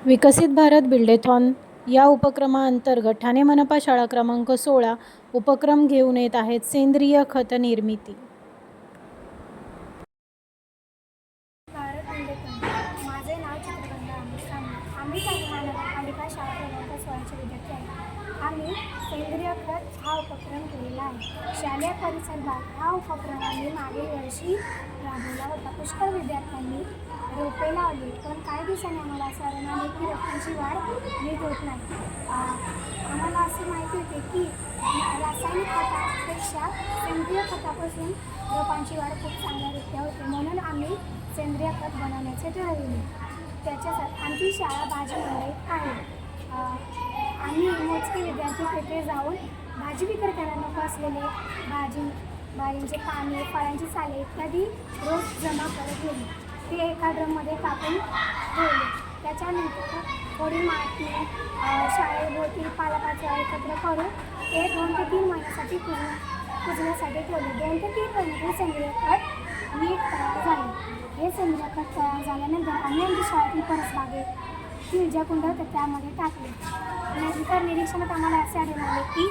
विकसित भारत बिल्डेथॉन या उपक्रमाअंतर्गत ठाणे मनपा शाळा क्रमांक 16 उपक्रम घेऊन येत आहेत सेंद्रिय खत निर्मिती. भारत बिल्डेथॉन. माझे नाव चित्रगंगा आम्ही ठाणे महानगरपालिका शाळा क्रमांक 16चे विद्यार्थी आहे. आम्ही सेंद्रिय खत हा उपक्रम केलेला आहे. शालेय परिसर भाग हा उपक्रम आम्ही मागील वर्षी राबवला होता. पुष्कळ विद्यार्थ्यांनी रोपे लावली, पण काही दिवसांनी आम्हाला असं आढळले की रोपांची वाढ नीट होत नाही. आम्हाला असे माहिती होते की रासायनिक खतापेक्षा सेंद्रिय खतापासून रोपांची वाढ खूप चांगल्यारीत्या होते. म्हणून आम्ही सेंद्रिय खत बनवण्याचे ठरवले. त्याच्यासाठी आमची शाळा भाजी मंडईत आहे. आम्ही मोजके विद्यार्थी तेथे जाऊन भाजी विक्रेत्यांना नको असलेले भाजींचे पाने, फळांची साले इत्यादी रोज जमा करत गेले. ते एका ड्रममध्ये टाकून ठेवले. त्याच्यानंतर थोडी माती, शाळेभोवती पालापाचोळा एकत्र करून ते 2 ते 3 महिन्यासाठी कुजण्यासाठी ठेवले. 2 ते 3 महिन्यात सेंद्रिय खत नीट तयार झाले. हे सेंद्रिय खत तयार झाल्यानंतर आम्ही आमच्या शाळेतील परसबागेतील ज्या कुंड्या होत्या त्यामध्ये टाकले. नंतर निरीक्षणात आम्हाला असे आढळले की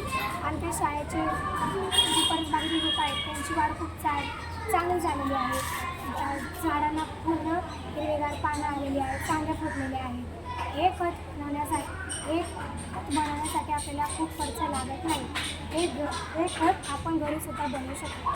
आमच्या शाळेचे जी परसबागेची रोपं आहेत त्यांची वाढ खूप चांगली झालेली आहे. झाडांना पूर्ण हिरवेगार पानं आलेली आहेत, चांगल्या फुटलेले आहेत. हे खत बनवण्यासाठी आपल्याला खूप खर्च लागत नाही. हे खत आपण घरीसुद्धा बनवू शकतो.